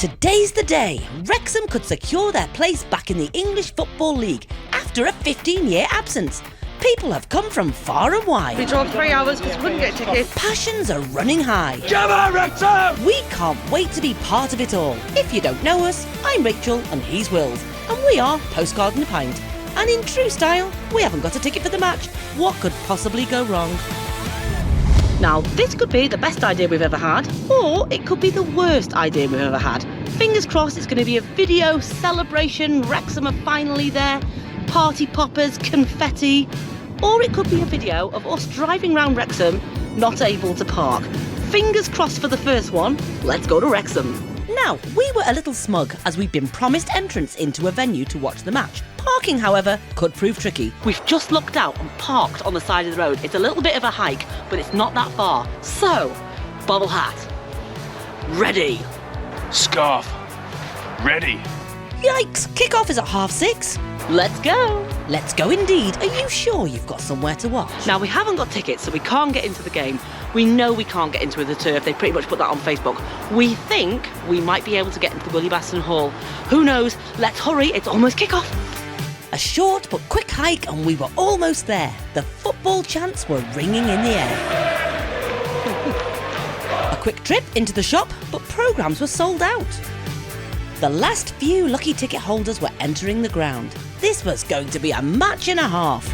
Today's the day. Wrexham could secure their place back in the English Football League after a 15-year absence. People have come from far and wide. We drove 3 hours because we couldn't get tickets. Passions are running high. Come on, Wrexham! We can't wait to be part of it all. If you don't know us, I'm Rachel and he's Wills, and we are Postcard and a Pint. And in true style, we haven't got a ticket for the match. What could possibly go wrong? Now, this could be the best idea we've ever had, or it could be the worst idea we've ever had. Fingers crossed it's going to be a video celebration, Wrexham are finally there, party poppers, confetti, or it could be a video of us driving around Wrexham, not able to park. Fingers crossed for the first one, let's go to Wrexham. Now, we were a little smug as we'd been promised entrance into a venue to watch the match. Parking, however, could prove tricky. We've just looked out and parked on the side of the road. It's a little bit of a hike, but it's not that far. So, bobble hat, ready. Scarf, ready. Yikes, kick-off is at 6:30. Let's go. Let's go indeed. Are you sure you've got somewhere to watch? Now, we haven't got tickets, so we can't get into the game. We know we can't get into the turf. They pretty much put that on Facebook. We think we might be able to get into the Willie Baston Hall. Who knows? Let's hurry. It's almost kick-off. A short but quick hike and we were almost there. The football chants were ringing in the air. A quick trip into the shop, but programmes were sold out. The last few lucky ticket holders were entering the ground. This was going to be a match and a half.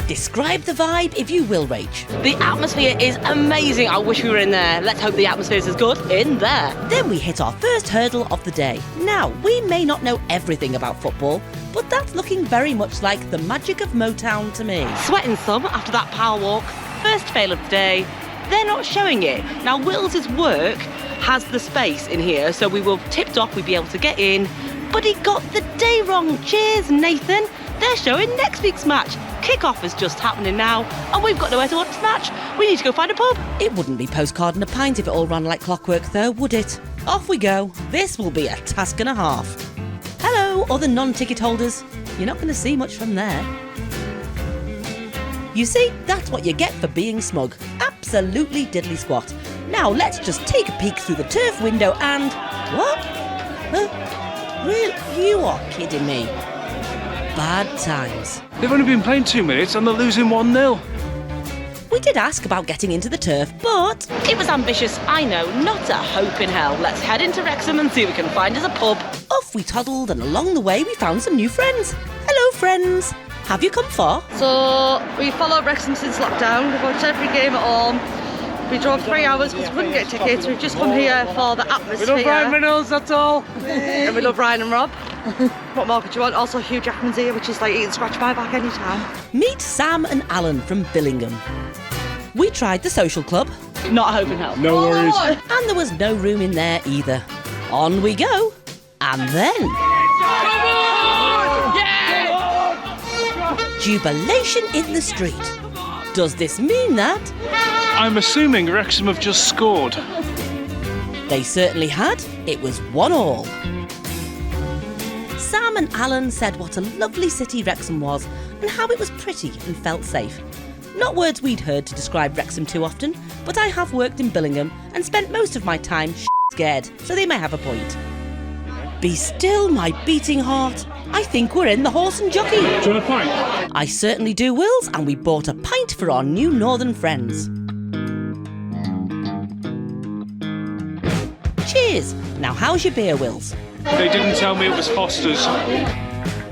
Describe the vibe if you will, Rach. The atmosphere is amazing. I wish we were in there. Let's hope the atmosphere is as good in there. Then we hit our first hurdle of the day. Now, we may not know everything about football, but that's looking very much like the magic of Motown to me. Sweating some after that power walk. First fail of the day. They're not showing it. Now, Wills's work has the space in here, so we were tipped off we'd be able to get in, but he got the day wrong. Cheers, Nathan. They're showing next week's match. Kick-off is just happening now, and we've got nowhere to watch the match. We need to go find a pub. It wouldn't be Postcard and a Pint if it all ran like clockwork, though, would it? Off we go. This will be a task and a half. Hello, other non-ticket holders. You're not going to see much from there. You see, that's what you get for being smug. Absolutely diddly squat. Now let's just take a peek through the turf window and... What? Really? You are kidding me. Bad times. They've only been playing 2 minutes and they're losing 1-0. We did ask about getting into the turf, but it was ambitious, I know, not a hope in hell. Let's head into Wrexham and see if we can find us a pub. Off we toddled, and along the way we found some new friends. Hello, friends. Have you come far? So, we followed Wrexham since lockdown. We've watched every game at home. We drove 3 hours because we couldn't get tickets. We've just come here for the atmosphere. We love Ryan Reynolds, that's all. And we love Ryan and Rob. What more could you want? Also, Hugh Jackman's here, which is like eating scratch my back any time. Meet Sam and Alan from Billingham. We tried the social club. Not a hope in hell. No worries. And there was no room in there either. On we go. And then... Jubilation in the street. Does this mean that? I'm assuming Wrexham have just scored. They certainly had. It was 1-1. Sam and Alan said what a lovely city Wrexham was and how it was pretty and felt safe. Not words we'd heard to describe Wrexham too often, but I have worked in Billingham and spent most of my time scared, so they may have a point. Be still, my beating heart. I think we're in the Horse and Jockey. Do you want a pint? I certainly do, Wills, and we bought a pint for our new northern friends. Cheers. Now, how's your beer, Wills? They didn't tell me it was Foster's.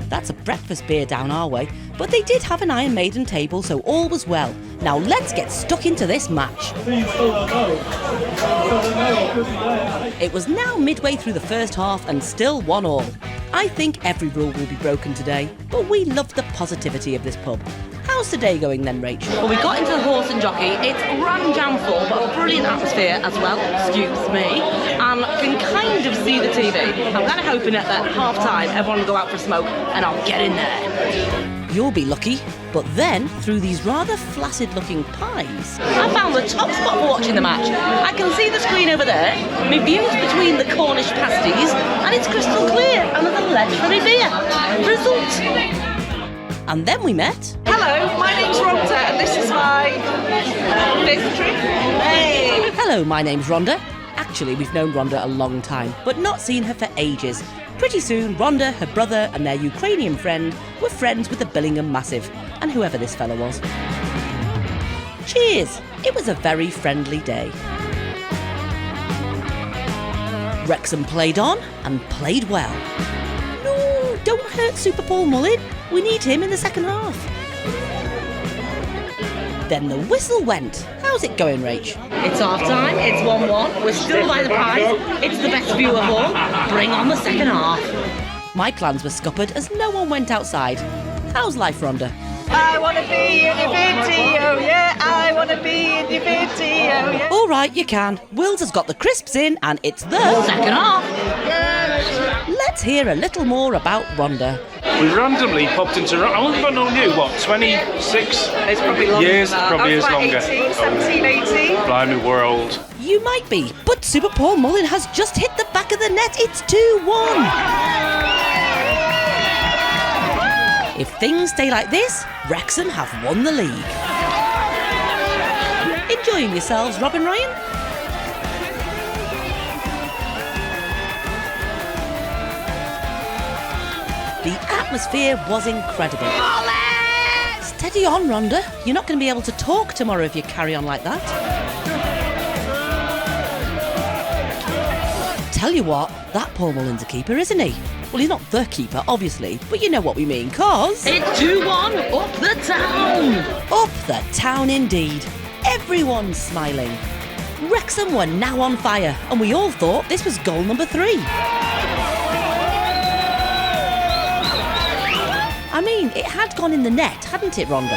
That's a breakfast beer down our way, but they did have an Iron Maiden table, so all was well. Now let's get stuck into this match. It was now midway through the first half and still 1-1. I think every rule will be broken today, but we loved the positivity of this pub. How's today going then, Rach? Well, we got into the Horse and Jockey. It's ram jam full, but a brilliant atmosphere as well, excuse me. And can kind of see the TV. I'm kind of hoping at that half time everyone will go out for a smoke and I'll get in there. You'll be lucky. But then, through these rather flaccid-looking pies, I found the top spot for watching the match. I can see the screen over there, my view's between the Cornish pasties, and it's crystal clear, and there's a ledge for my beer. Result. And then we met... Hello, my name's Rhonda, and this is my... There's the tree. Hey! Hello, my name's Rhonda. Actually, we've known Rhonda a long time, but not seen her for ages. Pretty soon, Rhonda, her brother and their Ukrainian friend were friends with the Billingham Massive and whoever this fella was. Cheers! It was a very friendly day. Wrexham played on and played well. No, don't hurt Super Paul Mullin. We need him in the second half. Then the whistle went. How's it going, Rach? It's half time, it's 1-1, we're still by the prize, it's the best view of all. Bring on the second half. My plans were scuppered as no one went outside. How's life, Rhonda? I want to be in your video, yeah. I want to be in your video, yeah. All right, you can. Wills has got the crisps in and it's the Second half. Let's hear a little more about Rhonda. We randomly popped into... How long have I known you? What, 26 It's probably longer years? than that. Probably I is was about longer. 18, 17, 18. Blimey, we're old. You might be, but Super Paul Mullin has just hit the back of the net. It's 2-1. If things stay like this, Wrexham have won the league. Enjoying yourselves, Rob and Ryan? The atmosphere was incredible. Steady on, Rhonda. You're not going to be able to talk tomorrow if you carry on like that. Tell you what, that Paul Mullin's a keeper, isn't he? Well, he's not the keeper, obviously, but you know what we mean, cause... It's 2-1, up the town. Up the town indeed. Everyone's smiling. Wrexham were now on fire, and we all thought this was goal number 3. I mean, it had gone in the net, hadn't it, Rhonda?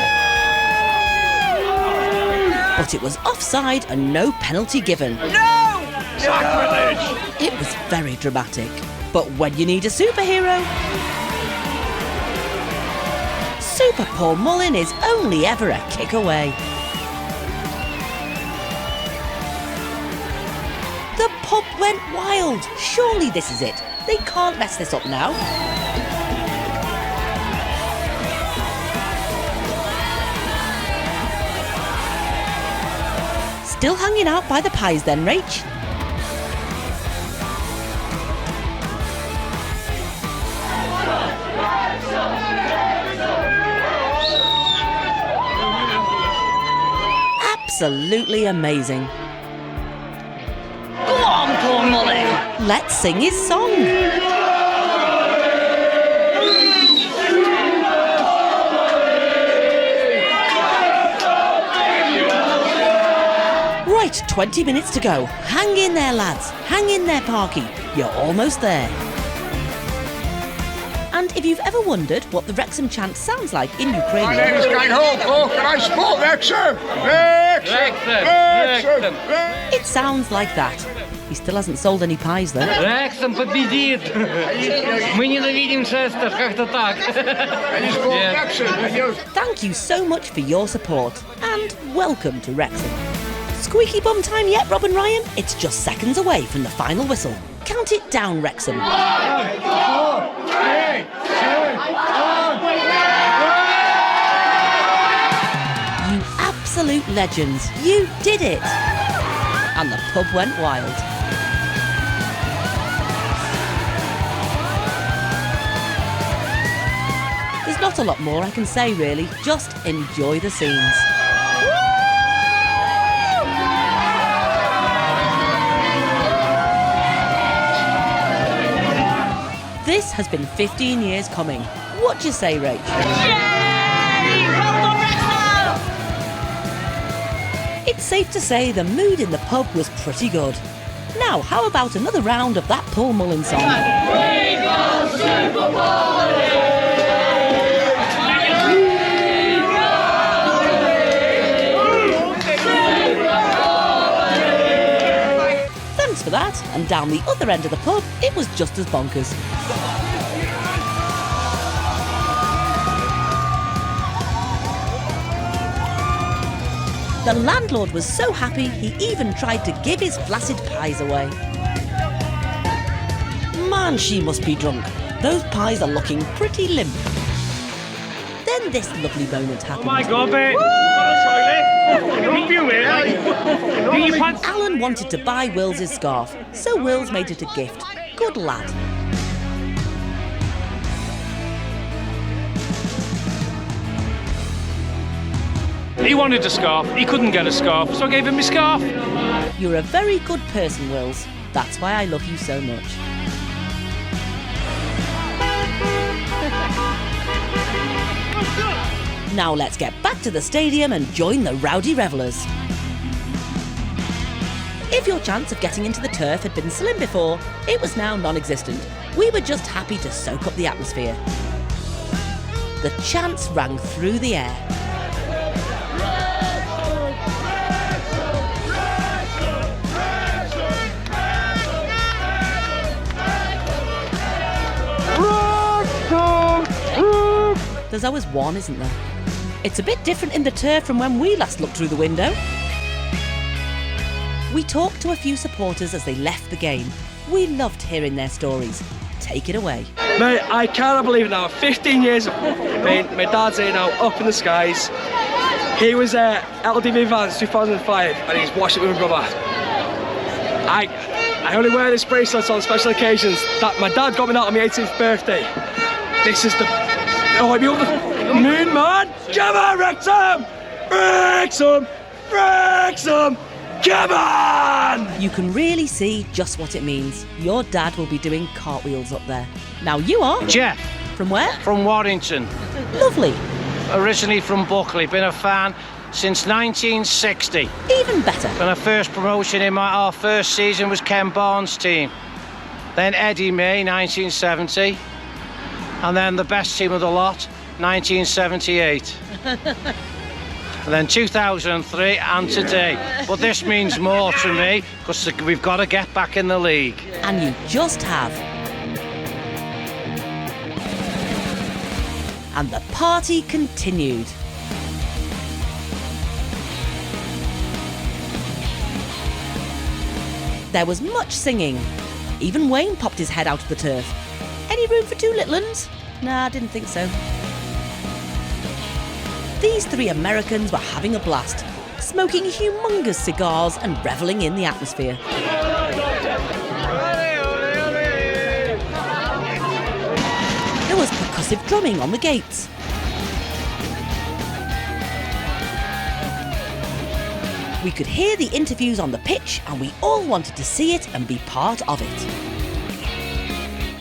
But it was offside and no penalty given. No! Sacrilege! It was very dramatic. But when you need a superhero, Super Paul Mullin is only ever a kick away. The pub went wild. Surely this is it. They can't mess this up now. Still hanging out by the pies then, Rach? Absolutely amazing. Go on, Paul Mullin. Let's sing his song. Right, 20 minutes to go. Hang in there, lads. Hang in there, Parky. You're almost there. And if you've ever wondered what the Wrexham chant sounds like in My Ukrainian, name is Guy Hope, and I support Wrexham! Wrexham! Wrexham! it sounds like that. He still hasn't sold any pies though. Wrexham победит! Мы ненавидим Честер, как-то так. I support Wrexham! Thank you so much for your support, and welcome to Wrexham. Squeaky bum time yet, Rob and Ryan? It's just seconds away from the final whistle. Count it down, Wrexham. You absolute legends. You did it. And the pub went wild. There's not a lot more I can say, really. Just enjoy the scenes. This has been 15 years coming. What do you say, Rach? It's safe to say the mood in the pub was pretty good. Now, how about another round of that Paul Mullin song? Thanks for that. And down the other end of the pub, it was just as bonkers. The landlord was so happy he even tried to give his flaccid pies away. Man, she must be drunk. Those pies are looking pretty limp. Then this lovely moment happened. Oh my God, mate! Got a toilet? Love you, mate. Do your pants. Alan wanted to buy Wills' scarf, so Wills made it a gift. Good lad. He wanted a scarf. He couldn't get a scarf, so I gave him my scarf. You're a very good person, Wills. That's why I love you so much. Now let's get back to the stadium and join the rowdy revellers. If your chance of getting into the turf had been slim before, it was now non-existent. We were just happy to soak up the atmosphere. The chants rang through the air. There's always one, isn't there? It's a bit different in the turf from when we last looked through the window. We talked to a few supporters as they left the game. We loved hearing their stories. Take it away. Mate, I cannot believe it now. 15 years of pain. My dad's here now, up in the skies. He was LDV Vans 2005 and he's watched it with my brother. I only wear this bracelet on special occasions. That my dad got me that on my 18th birthday. This is the... Oh, I'm over the moon, man! Come on, Wrexham! Wrexham! Wrexham! Come on! You can really see just what it means. Your dad will be doing cartwheels up there. Now you are? Jeff, From where? from Warrington. Lovely. Originally from Buckley. Been a fan since 1960. Even better. When our first promotion in our first season was Ken Barnes' team. Then Eddie May, 1970. And then the best team of the lot, 1978. And then 2003 and today. But this means more to me because we've got to get back in the league. And you just have. And the party continued. There was much singing. Even Wayne popped his head out of the turf. Any room for two little uns? Nah, didn't think so. These three Americans were having a blast, smoking humongous cigars and revelling in the atmosphere. There was percussive drumming on the gates. We could hear the interviews on the pitch and we all wanted to see it and be part of it.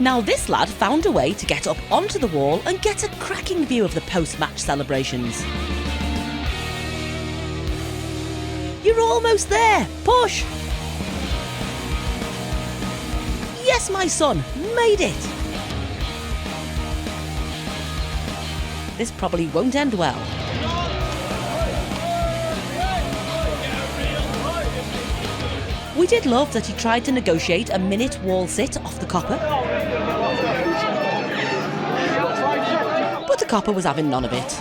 Now this lad found a way to get up onto the wall and get a cracking view of the post-match celebrations. You're almost there! Push! Yes, my son, made it! This probably won't end well. We did love that he tried to negotiate a minute wall sit off the copper. But the copper was having none of it.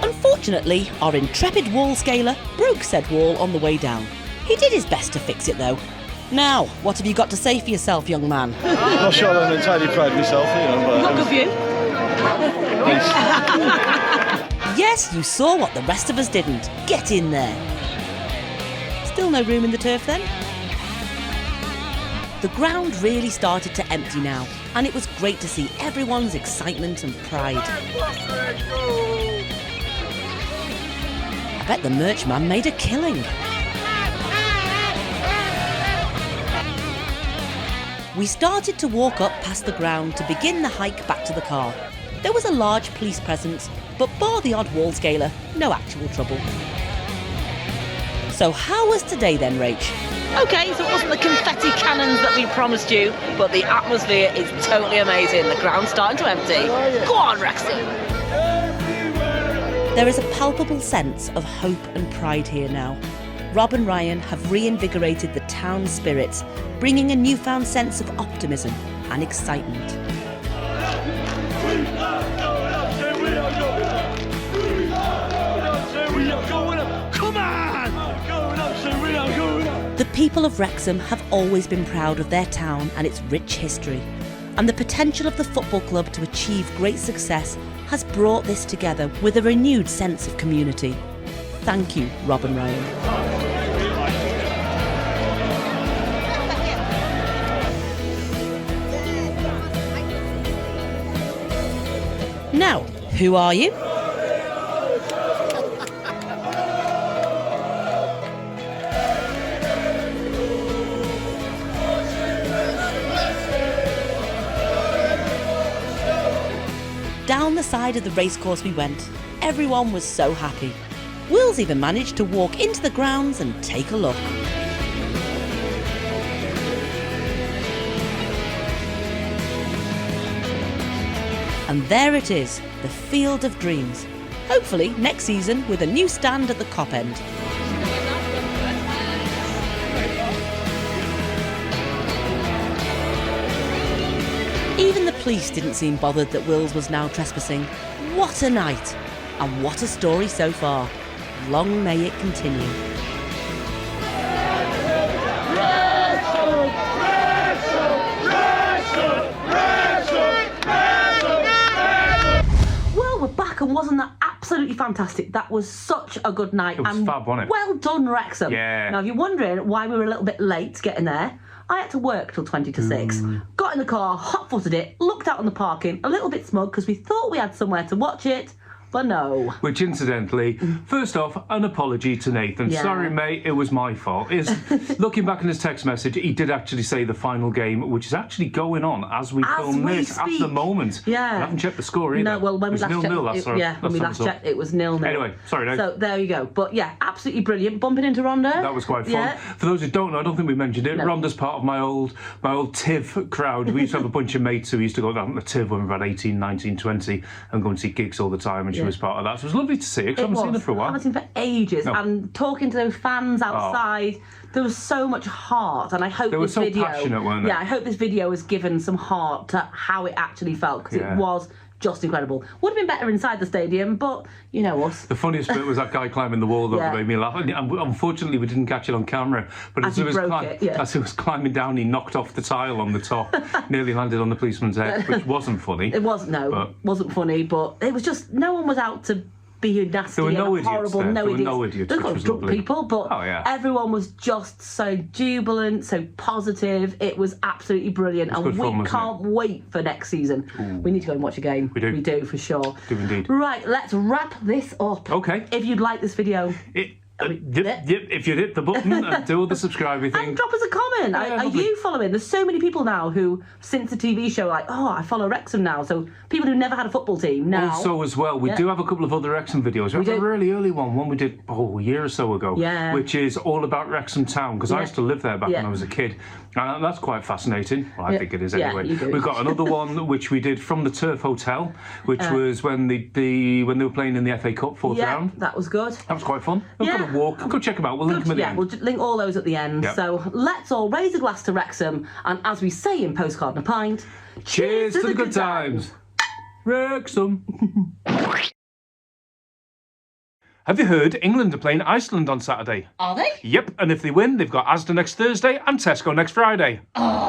Unfortunately, our intrepid wall scaler broke said wall on the way down. He did his best to fix it though. Now, what have you got to say for yourself, young man? Not sure that I'm entirely proud of myself, but... Not good view. Yes, you saw what the rest of us didn't. Get in there. Still no room in the turf then? The ground really started to empty now, and it was great to see everyone's excitement and pride. I bet the merch man made a killing. We started to walk up past the ground to begin the hike back to the car. There was a large police presence, but bar the odd wall scaler, no actual trouble. So how was today then, Rach? Okay, so it wasn't the confetti cannons that we promised you, but the atmosphere is totally amazing. The ground's starting to empty. Go on, Wrexham! There is a palpable sense of hope and pride here now. Rob and Ryan have reinvigorated the town's spirits, bringing a newfound sense of optimism and excitement. The people of Wrexham have always been proud of their town and its rich history, and the potential of the football club to achieve great success has brought this together with a renewed sense of community. Thank you, Rob and Ryan. Now, who are you? Down the side of the racecourse we went. Everyone was so happy. Wills even managed to walk into the grounds and take a look. And there it is, the Field of Dreams. Hopefully next season with a new stand at the Cop End. Even the police didn't seem bothered that Wills was now trespassing. What a night! And what a story so far. Long may it continue. Well, we're back, and wasn't that absolutely fantastic? That was such a good night. It was fab, wasn't it? Well done, Wrexham. Yeah. Now, if you're wondering why we were a little bit late getting there, I had to work till 20 to 6. Got in the car, hot-footed it, looked out on the parking, a little bit smug because we thought we had somewhere to watch it, but no. Which, incidentally, first off, an apology to Nathan. Yeah. Sorry, mate, it was my fault. Looking back in his text message, he did actually say the final game, which is actually going on as we film this at the moment. Yeah. I haven't checked the score either. No, well, when we last checked, when we last checked, it was 0-0. Anyway, sorry, Nate. So there you go. But yeah, absolutely brilliant. Bumping into Rhonda. That was quite fun. Yeah. For those who don't know, I don't think we mentioned it. No. Rhonda's part of my old TIV crowd. We used to have a bunch of mates who used to go down to TIV when we were about 18, 19, 20 and go and see gigs all the time, and she was part of that. So it was lovely to see her, because I haven't seen her for a while. I haven't seen her for ages. No. And talking to those fans outside, there was so much heart, and I hope they were this so video... passionate, weren't they? Yeah, I hope this video has given some heart to how it actually felt, because it was just incredible. Would have been better inside the stadium, but you know us. The funniest bit was that guy climbing the wall that made me laugh. And unfortunately, we didn't catch it on camera. But as he was climbing down, he knocked off the tile on the top, nearly landed on the policeman's head, which wasn't funny. It wasn't, wasn't funny, but it was just, no one was out to be nasty and horrible. There were no idiots, There were drunk people, but everyone was just so jubilant, so positive. It was absolutely brilliant, and we can't wait for next season. Ooh. We need to go and watch a game. We do. We do, for sure. Do indeed. Right, let's wrap this up. Okay. If you'd like this video... if you hit the button and do all the subscribing thing. And drop us a comment. Are you following? There's so many people now who, since the TV show, are like, oh, I follow Wrexham now. So people who never had a football team now. Also, as well, we do have a couple of other Wrexham videos. We have a really early one we did a year or so ago, which is all about Wrexham Town, because I used to live there back when I was a kid. And that's quite fascinating. Well, I think it is anyway. We've got another one which we did from the Turf Hotel, which was when they were playing in the FA Cup fourth round. That was good. That was quite fun. We've got a walk. Go check them out. We'll link them at the end. We'll link all those at the end. Yep. So let's all raise a glass to Wrexham, and as we say in Postcard and a Pint, cheers to the good times. Wrexham. Have you heard England are playing Iceland on Saturday? Are they? Yep, and if they win, they've got Asda next Thursday and Tesco next Friday. Oh.